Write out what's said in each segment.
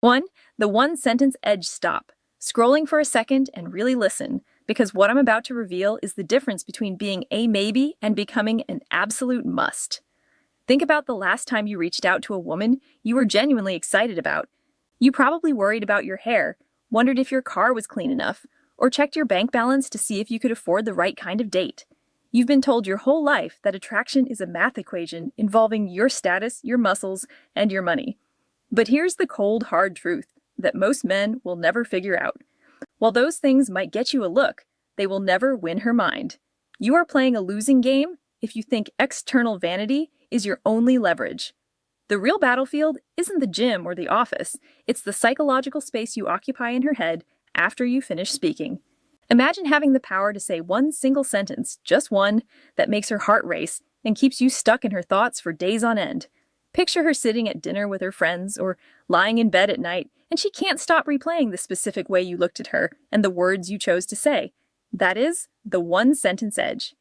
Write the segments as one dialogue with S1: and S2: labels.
S1: 1. The one sentence edge stop. Scrolling for a second and really listen, because what I'm about to reveal is the difference between being a maybe and becoming an absolute must. Think about the last time you reached out to a woman you were genuinely excited about. You probably worried about your hair, wondered if your car was clean enough, or checked your bank balance to see if you could afford the right kind of date. You've been told your whole life that attraction is a math equation involving your status, your muscles, and your money. But here's the cold, hard truth that most men will never figure out. While those things might get you a look, they will never win her mind. You are playing a losing game if you think external vanity is your only leverage. The real battlefield isn't the gym or the office, it's the psychological space you occupy in her head after you finish speaking. Imagine having the power to say one single sentence, just one, that makes her heart race and keeps you stuck in her thoughts for days on end. Picture her sitting at dinner with her friends or lying in bed at night, and she can't stop replaying the specific way you looked at her and the words you chose to say. That is the one sentence edge.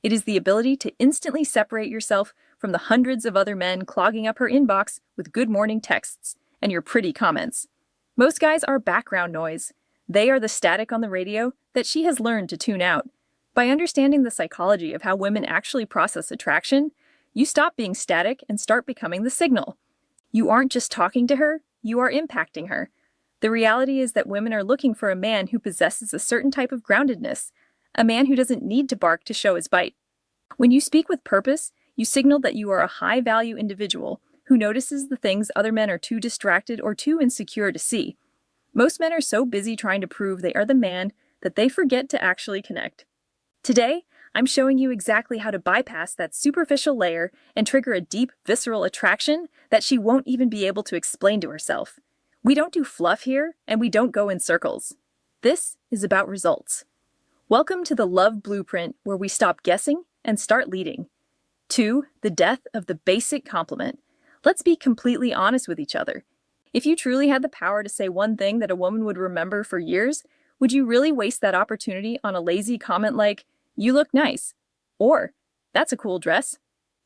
S1: It is the ability to instantly separate yourself from the hundreds of other men clogging up her inbox with good morning texts and your pretty comments. Most guys are background noise. They are the static on the radio that she has learned to tune out. By understanding the psychology of how women actually process attraction, you stop being static and start becoming the signal. You aren't just talking to her, you are impacting her. The reality is that women are looking for a man who possesses a certain type of groundedness, a man who doesn't need to bark to show his bite. When you speak with purpose, you signal that you are a high-value individual who notices the things other men are too distracted or too insecure to see. Most men are so busy trying to prove they are the man that they forget to actually connect. Today, I'm showing you exactly how to bypass that superficial layer and trigger a deep, visceral attraction that she won't even be able to explain to herself. We don't do fluff here, and we don't go in circles. This is about results. Welcome to the Love Blueprint, where we stop guessing and start leading. 2. The death of the basic compliment. Let's be completely honest with each other. If you truly had the power to say one thing that a woman would remember for years, would you really waste that opportunity on a lazy comment like, "You look nice," or "That's a cool dress"?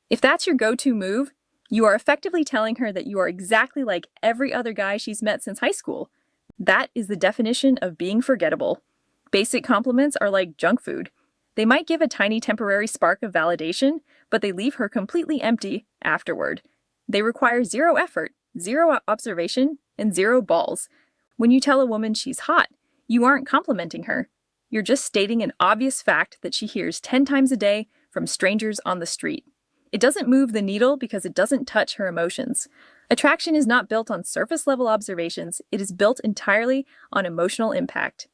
S1: If that's your go-to move, you are effectively telling her that you are exactly like every other guy she's met since high school. That is the definition of being forgettable. Basic compliments are like junk food. They might give a tiny temporary spark of validation, but they leave her completely empty afterward. They require zero effort, zero observation, and zero balls. When you tell a woman she's hot, you aren't complimenting her. You're just stating an obvious fact that she hears 10 times a day from strangers on the street. It doesn't move the needle because it doesn't touch her emotions. Attraction is not built on surface-level observations, it is built entirely on emotional impact.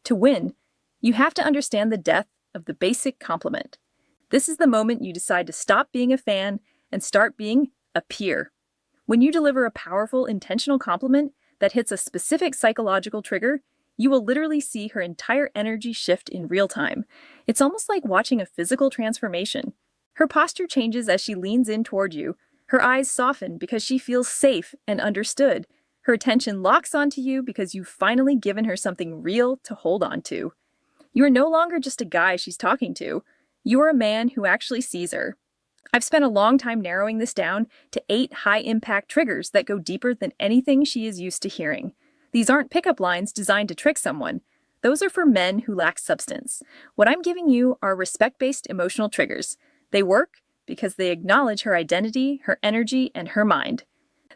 S1: To win, you have to understand the death of the basic compliment. This is the moment you decide to stop being a fan and start being a peer. When you deliver a powerful, intentional compliment that hits a specific psychological trigger, you will literally see her entire energy shift in real time. It's almost like watching a physical transformation. Her posture changes as she leans in toward you. Her eyes soften because she feels safe and understood. Her attention locks onto you because you've finally given her something real to hold on to. You are no longer just a guy she's talking to. You are a man who actually sees her. I've spent a long time narrowing this down to 8 high-impact triggers that go deeper than anything she is used to hearing. These aren't pickup lines designed to trick someone. Those are for men who lack substance. What I'm giving you are respect-based emotional triggers. They work because they acknowledge her identity, her energy, and her mind.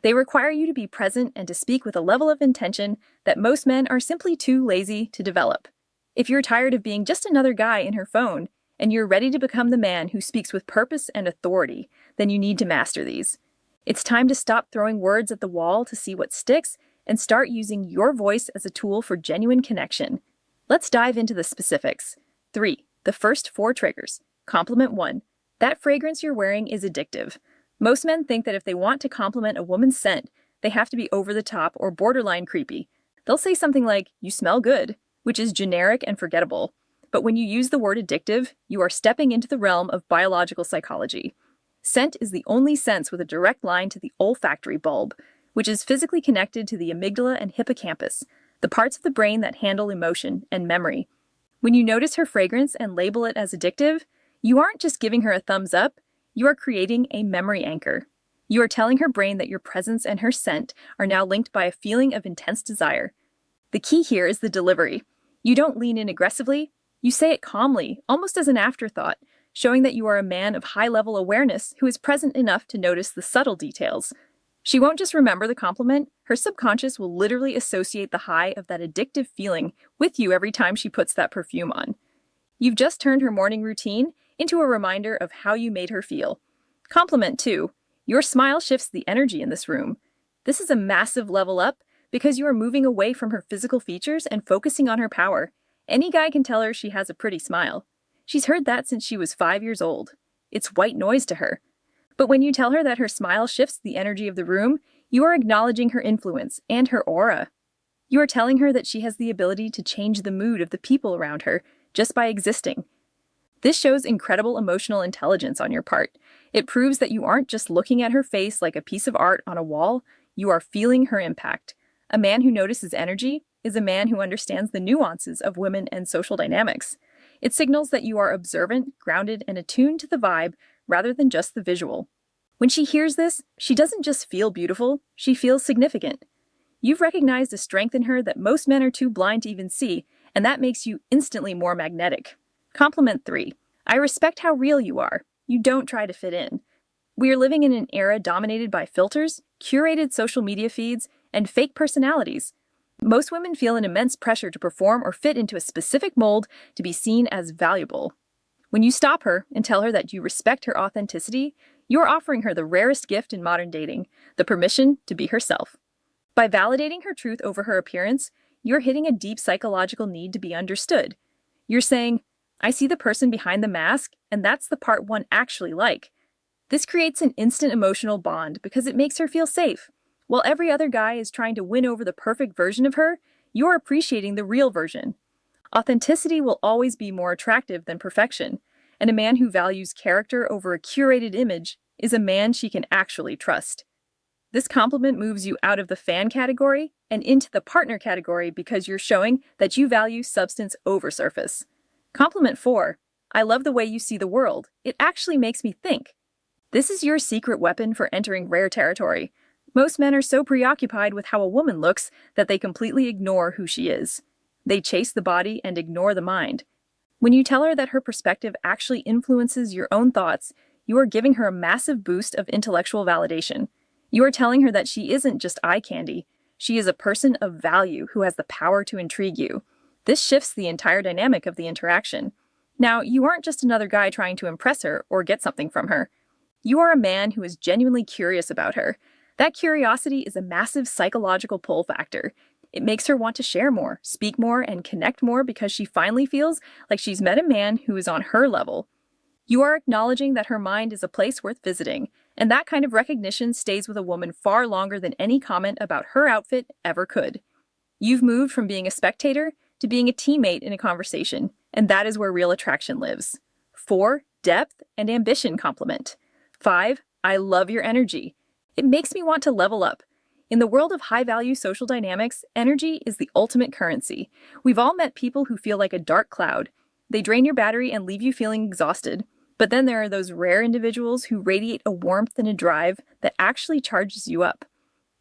S1: They require you to be present and to speak with a level of intention that most men are simply too lazy to develop. If you're tired of being just another guy in her phone, and you're ready to become the man who speaks with purpose and authority, then you need to master these. It's time to stop throwing words at the wall to see what sticks and start using your voice as a tool for genuine connection. Let's dive into the specifics. 3. The first 4 triggers. Compliment 1. That fragrance you're wearing is addictive. Most men think that if they want to compliment a woman's scent, they have to be over the top or borderline creepy. They'll say something like, "You smell good," which is generic and forgettable. But when you use the word addictive, you are stepping into the realm of biological psychology. Scent is the only sense with a direct line to the olfactory bulb, which is physically connected to the amygdala and hippocampus, the parts of the brain that handle emotion and memory. When you notice her fragrance and label it as addictive, you aren't just giving her a thumbs up, you are creating a memory anchor. You are telling her brain that your presence and her scent are now linked by a feeling of intense desire. The key here is the delivery. You don't lean in aggressively, you say it calmly, almost as an afterthought, showing that you are a man of high-level awareness who is present enough to notice the subtle details. She won't just remember the compliment, her subconscious will literally associate the high of that addictive feeling with you every time she puts that perfume on. You've just turned her morning routine into a reminder of how you made her feel. Compliment 2. Your smile shifts the energy in this room. This is a massive level up because you are moving away from her physical features and focusing on her power. Any guy can tell her she has a pretty smile. She's heard that since she was 5 years old. It's white noise to her. But when you tell her that her smile shifts the energy of the room, you are acknowledging her influence and her aura. You are telling her that she has the ability to change the mood of the people around her just by existing. This shows incredible emotional intelligence on your part. It proves that you aren't just looking at her face like a piece of art on a wall, you are feeling her impact. A man who notices energy is a man who understands the nuances of women and social dynamics. It signals that you are observant, grounded, and attuned to the vibe rather than just the visual. When she hears this, she doesn't just feel beautiful, she feels significant. You've recognized a strength in her that most men are too blind to even see, and that makes you instantly more magnetic. Compliment 3. I respect how real you are. You don't try to fit in. We are living in an era dominated by filters, curated social media feeds, and fake personalities. Most women feel an immense pressure to perform or fit into a specific mold to be seen as valuable. When you stop her and tell her that you respect her authenticity, you're offering her the rarest gift in modern dating, the permission to be herself. By validating her truth over her appearance, you're hitting a deep psychological need to be understood. You're saying, I see the person behind the mask, and that's the part one actually like. This creates an instant emotional bond because it makes her feel safe. While every other guy is trying to win over the perfect version of her, you're appreciating the real version. Authenticity will always be more attractive than perfection, and a man who values character over a curated image is a man she can actually trust. This compliment moves you out of the fan category and into the partner category because you're showing that you value substance over surface. Compliment 4. I love the way you see the world. It actually makes me think. This is your secret weapon for entering rare territory. Most men are so preoccupied with how a woman looks that they completely ignore who she is. They chase the body and ignore the mind. When you tell her that her perspective actually influences your own thoughts, you are giving her a massive boost of intellectual validation. You are telling her that she isn't just eye candy. She is a person of value who has the power to intrigue you. This shifts the entire dynamic of the interaction. Now, you aren't just another guy trying to impress her or get something from her. You are a man who is genuinely curious about her. That curiosity is a massive psychological pull factor. It makes her want to share more, speak more, and connect more because she finally feels like she's met a man who is on her level. You are acknowledging that her mind is a place worth visiting, and that kind of recognition stays with a woman far longer than any comment about her outfit ever could. You've moved from being a spectator to being a teammate in a conversation, and that is where real attraction lives. 4. Depth and ambition complement. 5. I love your energy. It makes me want to level up. In the world of high-value social dynamics, energy is the ultimate currency. We've all met people who feel like a dark cloud. They drain your battery and leave you feeling exhausted. But then there are those rare individuals who radiate a warmth and a drive that actually charges you up.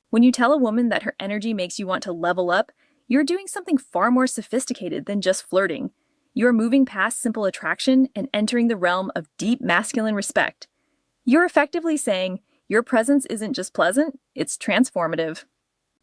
S1: When you tell a woman that her energy makes you want to level up, you're doing something far more sophisticated than just flirting. You're moving past simple attraction and entering the realm of deep masculine respect. You're effectively saying, your presence isn't just pleasant, it's transformative.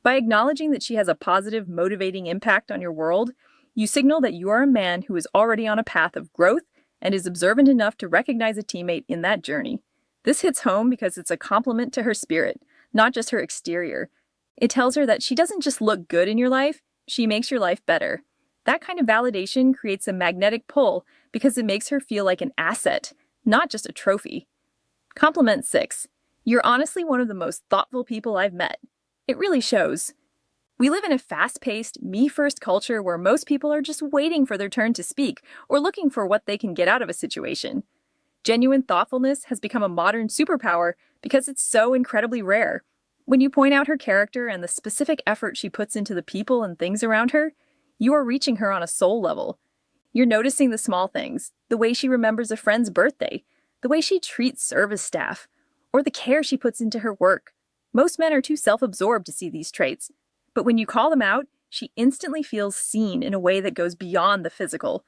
S1: By acknowledging that she has a positive, motivating impact on your world, you signal that you are a man who is already on a path of growth and is observant enough to recognize a teammate in that journey. This hits home because it's a compliment to her spirit, not just her exterior. It tells her that she doesn't just look good in your life, she makes your life better. That kind of validation creates a magnetic pull because it makes her feel like an asset, not just a trophy. Compliment 6. You're honestly one of the most thoughtful people I've met. It really shows. We live in a fast-paced, me-first culture where most people are just waiting for their turn to speak or looking for what they can get out of a situation. Genuine thoughtfulness has become a modern superpower because it's so incredibly rare. When you point out her character and the specific effort she puts into the people and things around her, you are reaching her on a soul level. You're noticing the small things, the way she remembers a friend's birthday, the way she treats service staff, or the care she puts into her work. Most men are too self-absorbed to see these traits, but when you call them out, she instantly feels seen in a way that goes beyond the physical.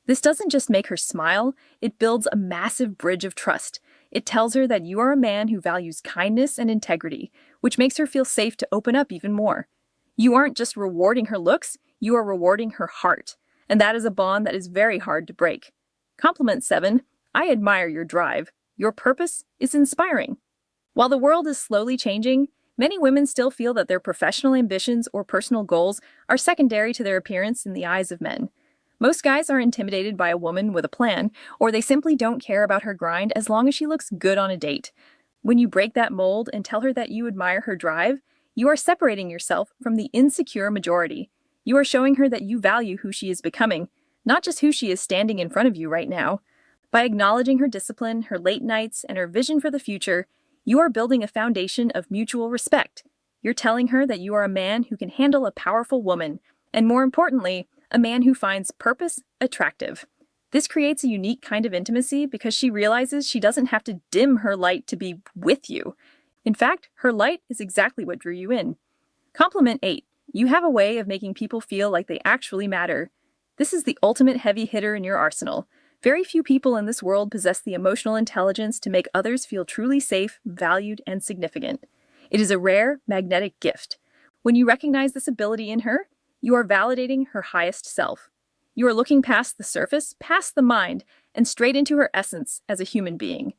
S1: This doesn't just make her smile, it builds a massive bridge of trust. It tells her that you are a man who values kindness and integrity, which makes her feel safe to open up even more. You aren't just rewarding her looks, you are rewarding her heart, and that is a bond that is very hard to break. Compliment 7. I admire your drive. Your purpose is inspiring. While the world is slowly changing, many women still feel that their professional ambitions or personal goals are secondary to their appearance in the eyes of men. Most guys are intimidated by a woman with a plan, or they simply don't care about her grind as long as she looks good on a date. When you break that mold and tell her that you admire her drive, you are separating yourself from the insecure majority. You are showing her that you value who she is becoming, not just who she is standing in front of you right now. By acknowledging her discipline, her late nights, and her vision for the future, you are building a foundation of mutual respect. You're telling her that you are a man who can handle a powerful woman, and more importantly, a man who finds purpose attractive. This creates a unique kind of intimacy because she realizes she doesn't have to dim her light to be with you. In fact, her light is exactly what drew you in. Compliment 8. You have a way of making people feel like they actually matter. This is the ultimate heavy hitter in your arsenal. Very few people in this world possess the emotional intelligence to make others feel truly safe, valued, and significant. It is a rare, magnetic gift. When you recognize this ability in her, you are validating her highest self. You are looking past the surface, past the mind, and straight into her essence as a human being.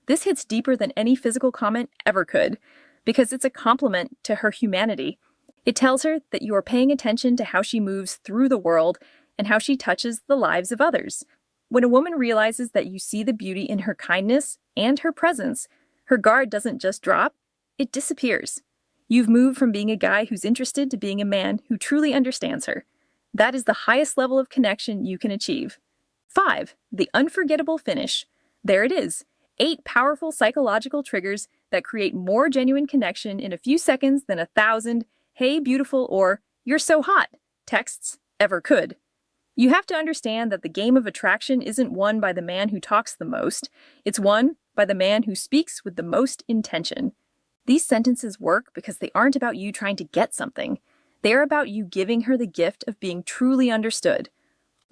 S1: This hits deeper than any physical comment ever could, because it's a compliment to her humanity. It tells her that you are paying attention to how she moves through the world and how she touches the lives of others. When a woman realizes that you see the beauty in her kindness and her presence, her guard doesn't just drop, it disappears. You've moved from being a guy who's interested to being a man who truly understands her. That is the highest level of connection you can achieve. 5. The unforgettable finish. There it is. 8 powerful psychological triggers that create more genuine connection in a few seconds than 1,000 "Hey, beautiful" or "You're so hot" texts ever could. You have to understand that the game of attraction isn't won by the man who talks the most. It's won by the man who speaks with the most intention. These sentences work because they aren't about you trying to get something. They are about you giving her the gift of being truly understood.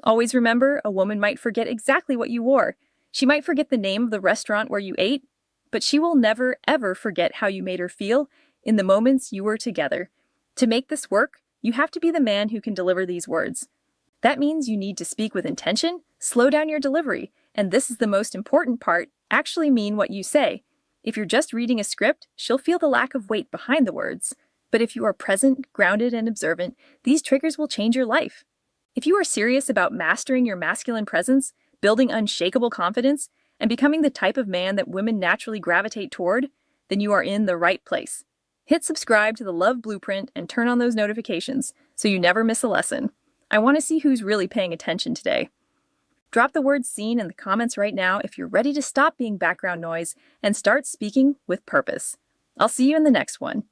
S1: Always remember, a woman might forget exactly what you wore. She might forget the name of the restaurant where you ate, but she will never, ever forget how you made her feel in the moments you were together. To make this work, you have to be the man who can deliver these words. That means you need to speak with intention, slow down your delivery, and this is the most important part, actually mean what you say. If you're just reading a script, she'll feel the lack of weight behind the words. But if you are present, grounded, and observant, these triggers will change your life. If you are serious about mastering your masculine presence, building unshakable confidence, and becoming the type of man that women naturally gravitate toward, then you are in the right place. Hit subscribe to the Love Blueprint and turn on those notifications so you never miss a lesson. I want to see who's really paying attention today. Drop the word "seen" in the comments right now if you're ready to stop being background noise and start speaking with purpose. I'll see you in the next one.